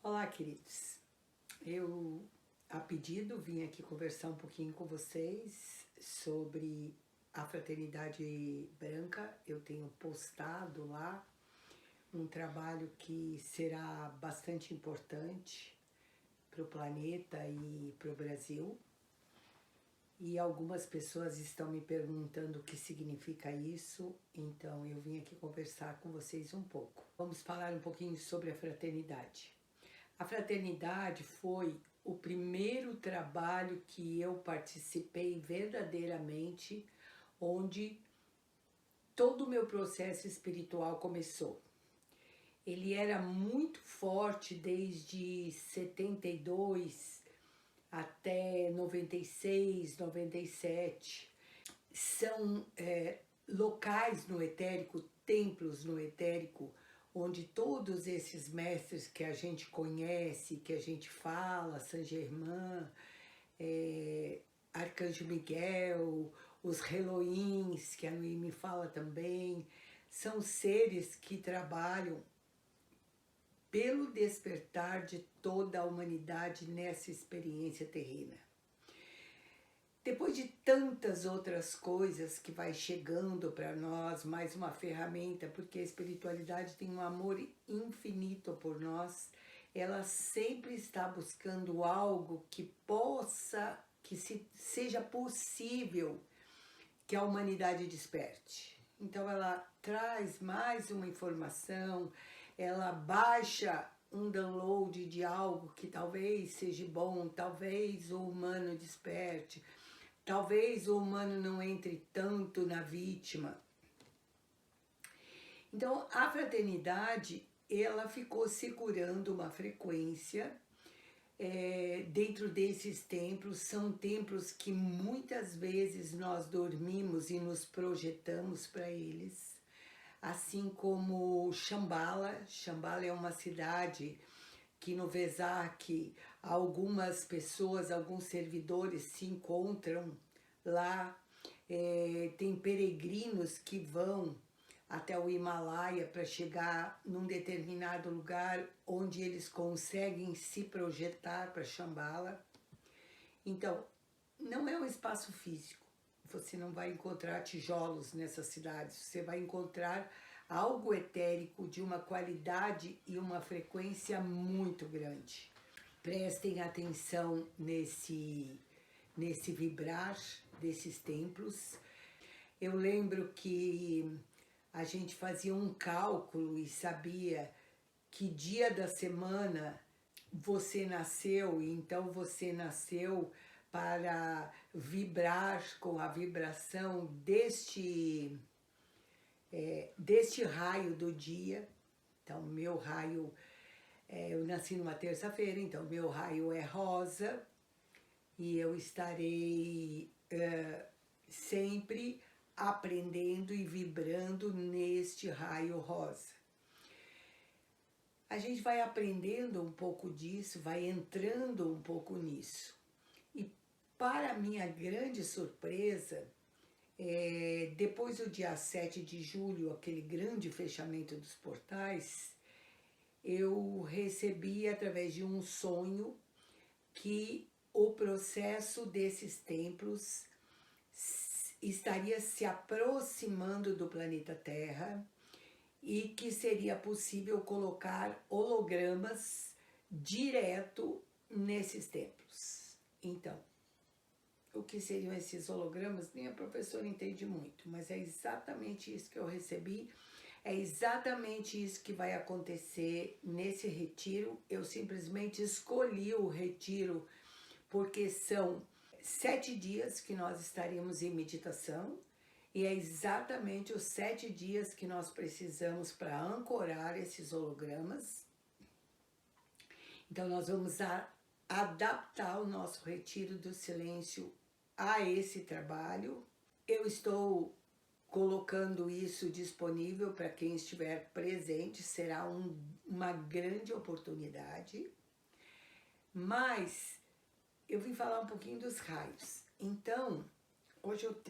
Olá, queridos. Eu, a pedido, vim aqui conversar um pouquinho com vocês sobre a Fraternidade Branca. Eu tenho postado lá um trabalho que será bastante importante para o planeta e para o Brasil. E algumas pessoas estão me perguntando o que significa isso, então eu vim aqui conversar com vocês um pouco. Vamos falar um pouquinho sobre a fraternidade. A fraternidade foi o primeiro trabalho que eu participei verdadeiramente, onde todo o meu processo espiritual começou. Ele era muito forte desde 72 até 96, 97. São locais no etérico, templos no etérico, onde todos esses mestres que a gente conhece, que a gente fala, Saint Germain, Arcanjo Miguel, os Reloins, que a Noemi fala também, são seres que trabalham pelo despertar de toda a humanidade nessa experiência terrena. Depois de tantas outras coisas que vai chegando para nós, mais uma ferramenta, porque a espiritualidade tem um amor infinito por nós, ela sempre está buscando algo que possa, seja possível que a humanidade desperte. Então ela traz mais uma informação, ela baixa um download de algo que talvez seja bom, talvez o humano desperte, talvez o humano não entre tanto na vítima. Então, a fraternidade, ela ficou segurando uma frequência dentro desses templos. São templos que muitas vezes nós dormimos e nos projetamos para eles. Assim como Shambhala. Shambhala é uma cidade que no Vesak algumas pessoas, alguns servidores se encontram lá. Tem peregrinos que vão até o Himalaia para chegar num determinado lugar onde eles conseguem se projetar para Shambhala. Então, não é um espaço físico. Você não vai encontrar tijolos nessas cidades. Você vai encontrar algo etérico de uma qualidade e uma frequência muito grande. Prestem atenção nesse vibrar desses templos. Eu lembro que a gente fazia um cálculo e sabia que dia da semana você nasceu, e então você nasceu para vibrar com a vibração deste raio do dia. Então, meu raio, eu nasci numa terça-feira, então meu raio é rosa, e eu estarei sempre aprendendo e vibrando neste raio rosa. A gente vai aprendendo um pouco disso, vai entrando um pouco nisso. E para minha grande surpresa, depois do dia 7 de julho, aquele grande fechamento dos portais, eu recebi através de um sonho que o processo desses templos estaria se aproximando do planeta Terra e que seria possível colocar hologramas direto nesses templos. Então, o que seriam esses hologramas? Nem a professora entende muito, mas é exatamente isso que eu recebi, é exatamente isso que vai acontecer nesse retiro. Eu simplesmente escolhi o retiro porque são 7 dias que nós estaríamos em meditação, e é exatamente os 7 dias que nós precisamos para ancorar esses hologramas. Então nós vamos adaptar o nosso retiro do silêncio a esse trabalho. Eu estou colocando isso disponível para quem estiver presente, será uma grande oportunidade. Mas eu vim falar um pouquinho dos raios. Então, hoje eu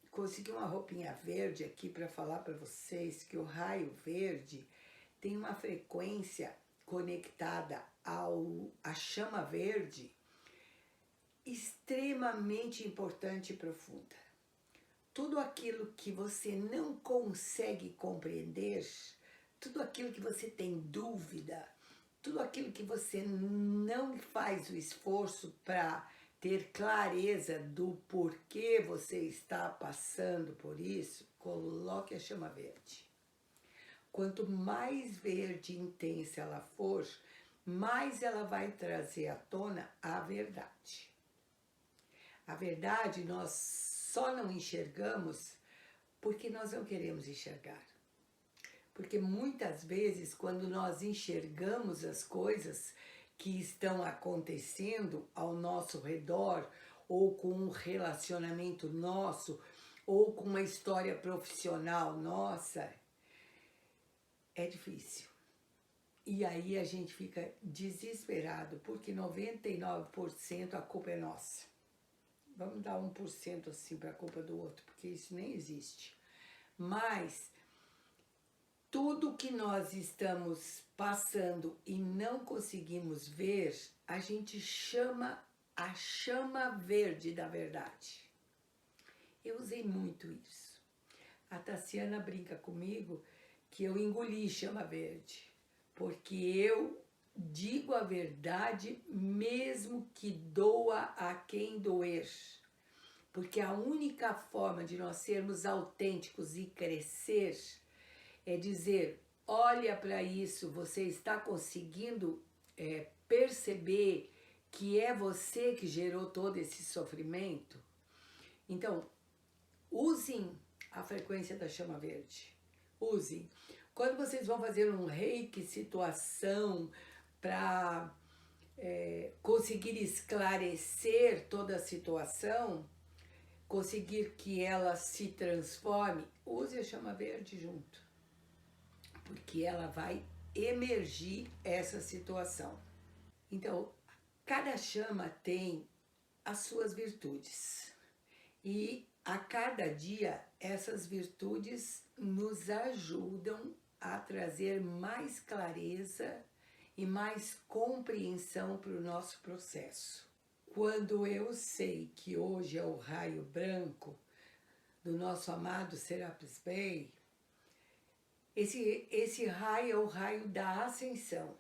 consegui uma roupinha verde aqui para falar para vocês que o raio verde tem uma frequência conectada à chama verde, extremamente importante e profunda. Tudo aquilo que você não consegue compreender, tudo aquilo que você tem dúvida, tudo aquilo que você não faz o esforço para ter clareza do porquê você está passando por isso, coloque a chama verde. Quanto mais verde e intensa ela for, mais ela vai trazer à tona a verdade. A verdade nós só não enxergamos porque nós não queremos enxergar. Porque muitas vezes, quando nós enxergamos as coisas que estão acontecendo ao nosso redor, ou com um relacionamento nosso, ou com uma história profissional nossa, é difícil. E aí a gente fica desesperado, porque 99% a culpa é nossa. Vamos dar 1% assim para a culpa do outro, porque isso nem existe. Mas tudo que nós estamos passando e não conseguimos ver, a gente chama a chama verde da verdade. Eu usei muito isso. A Tassiana brinca comigo que eu engoli chama verde, porque eu digo a verdade mesmo que doa a quem doer. Porque a única forma de nós sermos autênticos e crescer é dizer, olha para isso, você está conseguindo perceber que é você que gerou todo esse sofrimento? Então, usem a frequência da chama verde. Usem. Quando vocês vão fazer um reiki situação para conseguir esclarecer toda a situação, conseguir que ela se transforme, use a chama verde junto. Porque ela vai emergir essa situação. Então, cada chama tem as suas virtudes. E a cada dia, essas virtudes nos ajudam a trazer mais clareza e mais compreensão para o nosso processo. Quando eu sei que hoje é o raio branco do nosso amado Serapis Bey, esse raio é o raio da ascensão.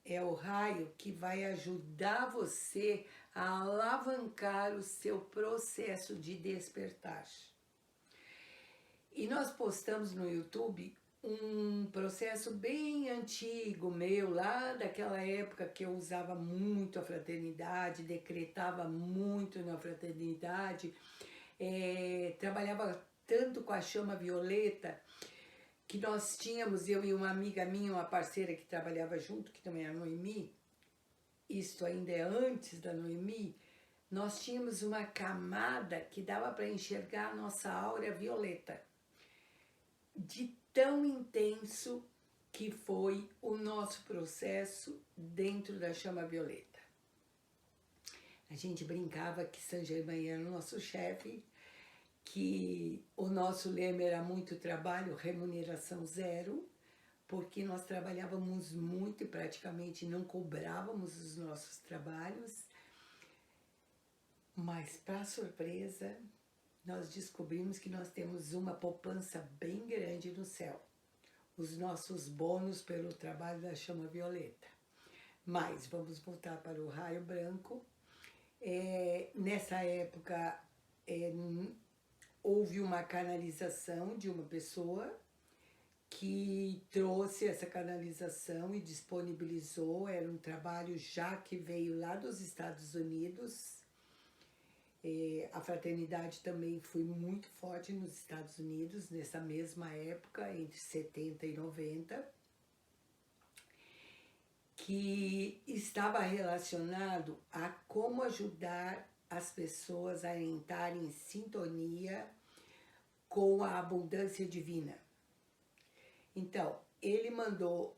É o raio que vai ajudar você a alavancar o seu processo de despertar. E nós postamos no YouTube um processo bem antigo meu, lá daquela época que eu usava muito a fraternidade, decretava muito na fraternidade, trabalhava tanto com a chama violeta, que nós tínhamos, eu e uma amiga minha, uma parceira que trabalhava junto, que também é a Noemi, isso ainda é antes da Noemi, nós tínhamos uma camada que dava para enxergar a nossa áurea violeta. De tão intenso que foi o nosso processo dentro da chama violeta. A gente brincava que Saint Germain era o nosso chefe, que o nosso lema era muito trabalho, remuneração zero, porque nós trabalhávamos muito e praticamente não cobrávamos os nossos trabalhos. Mas, para surpresa, nós descobrimos que nós temos uma poupança bem grande no céu. Os nossos bônus pelo trabalho da chama violeta. Mas, vamos voltar para o raio branco. Nessa época, houve uma canalização de uma pessoa que trouxe essa canalização e disponibilizou. Era um trabalho já que veio lá dos Estados Unidos. A fraternidade também foi muito forte nos Estados Unidos, nessa mesma época, entre 70 e 90, que estava relacionado a como ajudar as pessoas a entrarem em sintonia com a abundância divina. Então, ele mandou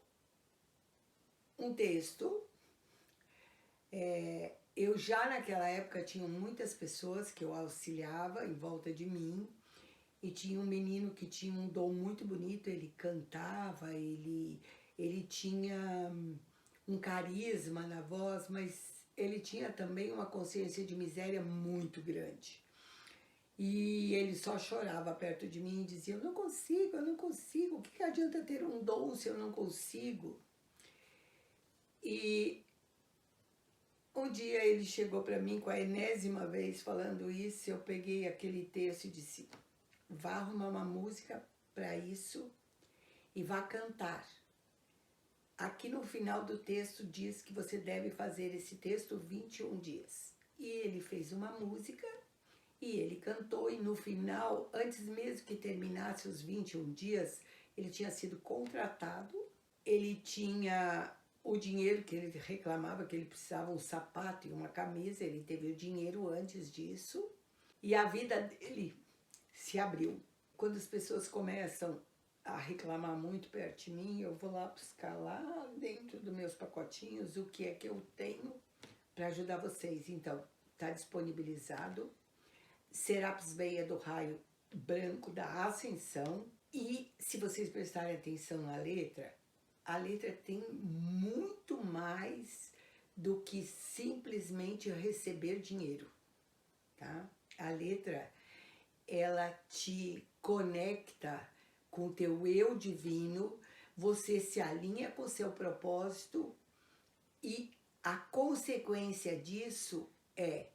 um texto. Eu já naquela época tinha muitas pessoas que eu auxiliava em volta de mim, e tinha um menino que tinha um dom muito bonito, ele cantava, ele tinha um carisma na voz, mas ele tinha também uma consciência de miséria muito grande. E ele só chorava perto de mim e dizia, eu não consigo, o que adianta ter um dom se eu não consigo? E um dia ele chegou para mim com a enésima vez falando isso, eu peguei aquele texto e disse, vá arrumar uma música para isso e vá cantar. Aqui no final do texto diz que você deve fazer esse texto 21 dias. E ele fez uma música e ele cantou e no final, antes mesmo que terminasse os 21 dias, ele tinha sido contratado, ele tinha o dinheiro que ele reclamava, que ele precisava um sapato e uma camisa, ele teve o dinheiro antes disso e a vida dele se abriu. Quando as pessoas começam a reclamar muito perto de mim, eu vou lá buscar lá dentro dos meus pacotinhos o que é que eu tenho para ajudar vocês. Então, está disponibilizado Serapis Veia do Raio Branco da Ascensão. E se vocês prestarem atenção na letra, a letra tem muito mais do que simplesmente receber dinheiro, tá? A letra, ela te conecta com o teu eu divino, você se alinha com o seu propósito e a consequência disso é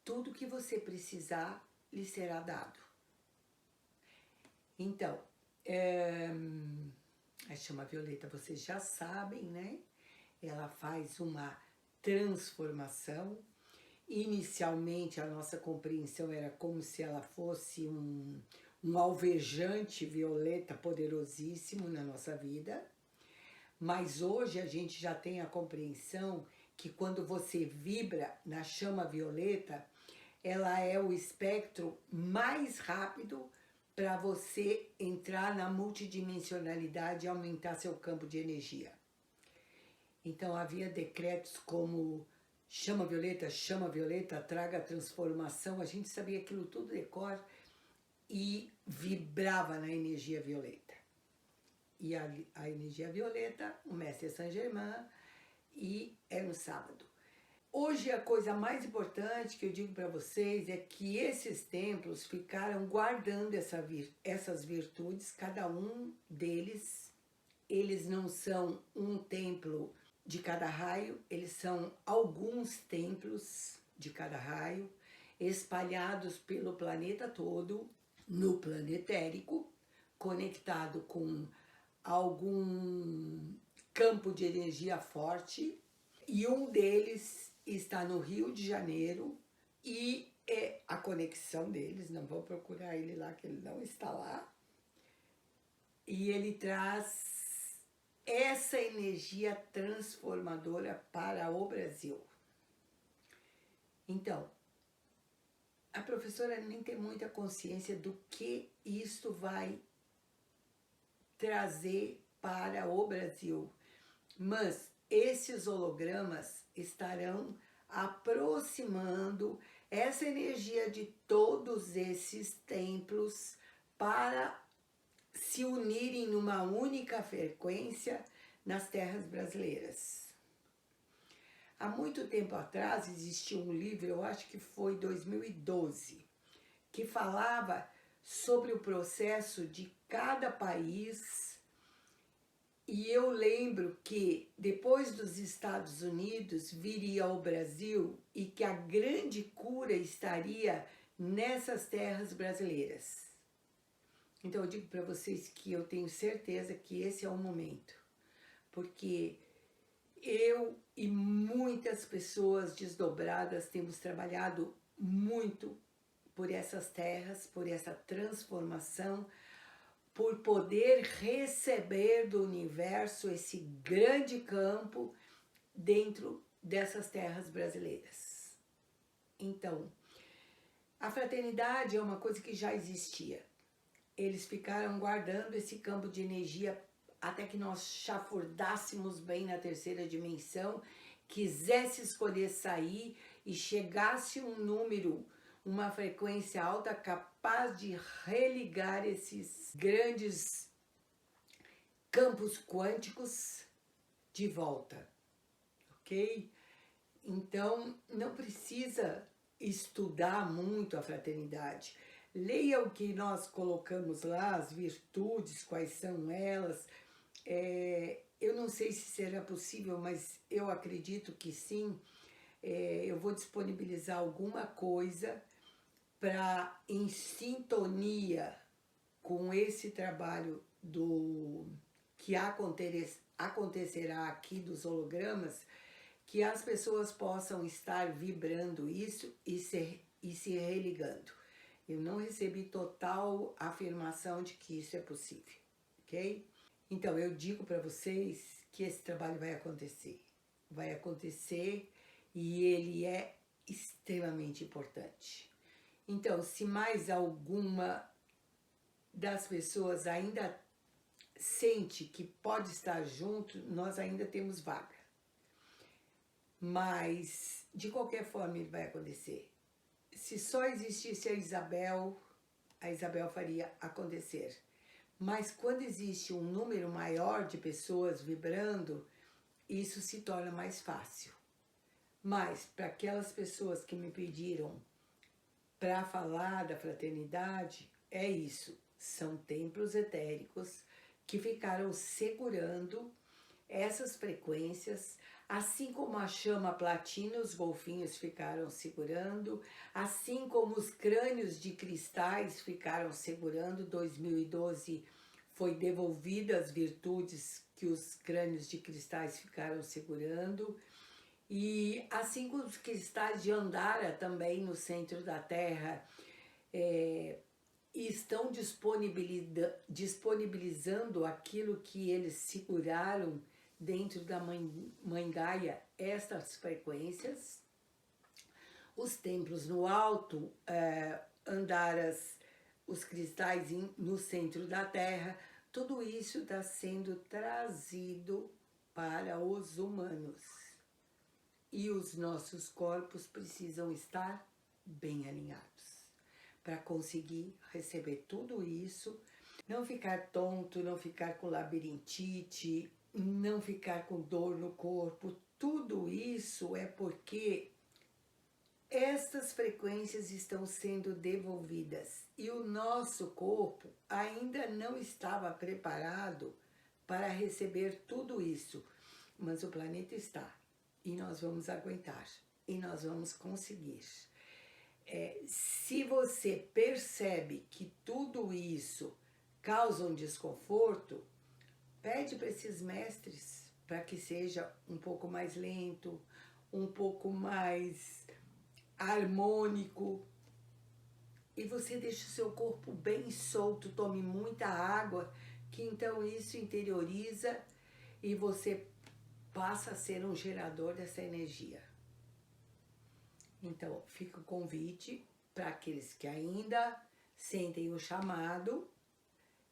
tudo que você precisar lhe será dado. Então, a chama violeta, vocês já sabem, né? Ela faz uma transformação. Inicialmente, a nossa compreensão era como se ela fosse um alvejante violeta poderosíssimo na nossa vida. Mas hoje a gente já tem a compreensão que quando você vibra na chama violeta, ela é o espectro mais rápido para você entrar na multidimensionalidade e aumentar seu campo de energia. Então havia decretos como chama violeta, traga transformação, a gente sabia aquilo tudo de cor e vibrava na energia violeta. E a energia violeta, o mestre Saint-Germain, e é no sábado. Hoje a coisa mais importante que eu digo para vocês é que esses templos ficaram guardando essas virtudes, cada um deles. Eles não são um templo de cada raio, eles são alguns templos de cada raio, espalhados pelo planeta todo, no planetérico, conectado com algum campo de energia forte, e um deles está no Rio de Janeiro, e é a conexão deles, não vou procurar ele lá, que ele não está lá, e ele traz essa energia transformadora para o Brasil. Então, a professora nem tem muita consciência do que isto vai trazer para o Brasil, mas esses hologramas estarão aproximando essa energia de todos esses templos para se unirem numa única frequência nas terras brasileiras. Há muito tempo atrás existiu um livro, eu acho que foi 2012, que falava sobre o processo de cada país, e eu lembro que depois dos Estados Unidos viria o Brasil e que a grande cura estaria nessas terras brasileiras. Então eu digo para vocês que eu tenho certeza que esse é o momento, porque eu e muitas pessoas desdobradas temos trabalhado muito por essas terras, por essa transformação, por poder receber do universo esse grande campo dentro dessas terras brasileiras. Então, a fraternidade é uma coisa que já existia. Eles ficaram guardando esse campo de energia até que nós chafurdássemos bem na terceira dimensão, quisesse escolher sair e chegasse um número, uma frequência alta capaz de religar esses grandes campos quânticos de volta. ok? Então, não precisa estudar muito a fraternidade. Leia o que nós colocamos lá, as virtudes, quais são elas. Eu não sei se será possível, mas eu acredito que sim. Eu vou disponibilizar alguma coisa para, em sintonia com esse trabalho que acontecerá aqui dos hologramas, que as pessoas possam estar vibrando isso e se religando. Eu não recebi total afirmação de que isso é possível, ok? Então, eu digo para vocês que esse trabalho vai acontecer. Vai acontecer e ele é extremamente importante. Então, se mais alguma das pessoas ainda sente que pode estar junto, nós ainda temos vaga. Mas, de qualquer forma, ele vai acontecer. Se só existisse a Isabel faria acontecer. Mas quando existe um número maior de pessoas vibrando, isso se torna mais fácil. Mas, para aquelas pessoas que me pediram para falar da fraternidade, é isso. São templos etéricos que ficaram segurando essas frequências, assim como a chama platina, os golfinhos ficaram segurando, assim como os crânios de cristais ficaram segurando. 2012 foi devolvida as virtudes que os crânios de cristais ficaram segurando. E assim como os cristais de Andara também no centro da Terra estão disponibilizando aquilo que eles seguraram dentro da Mãe Gaia, estas frequências. Os templos no alto, Andaras, os cristais no centro da Terra, tudo isso está sendo trazido para os humanos. E os nossos corpos precisam estar bem alinhados para conseguir receber tudo isso, não ficar tonto, não ficar com labirintite, não ficar com dor no corpo. Tudo isso é porque estas frequências estão sendo devolvidas e o nosso corpo ainda não estava preparado para receber tudo isso, mas o planeta está. E nós vamos aguentar, e nós vamos conseguir. Se você percebe que tudo isso causa um desconforto, pede para esses mestres para que seja um pouco mais lento, um pouco mais harmônico. E você deixa o seu corpo bem solto, tome muita água, que então isso interioriza e você passa a ser um gerador dessa energia. Então, fica o convite para aqueles que ainda sentem o chamado.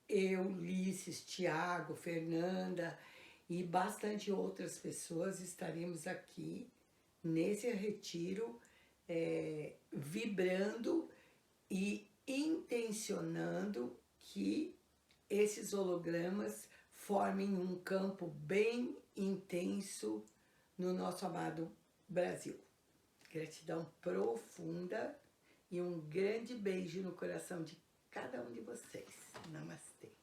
Eu, Ulisses, Tiago, Fernanda e bastante outras pessoas estaremos aqui nesse retiro, vibrando e intencionando que esses hologramas formem um campo bem intenso no nosso amado Brasil. Gratidão profunda e um grande beijo no coração de cada um de vocês. Namastê.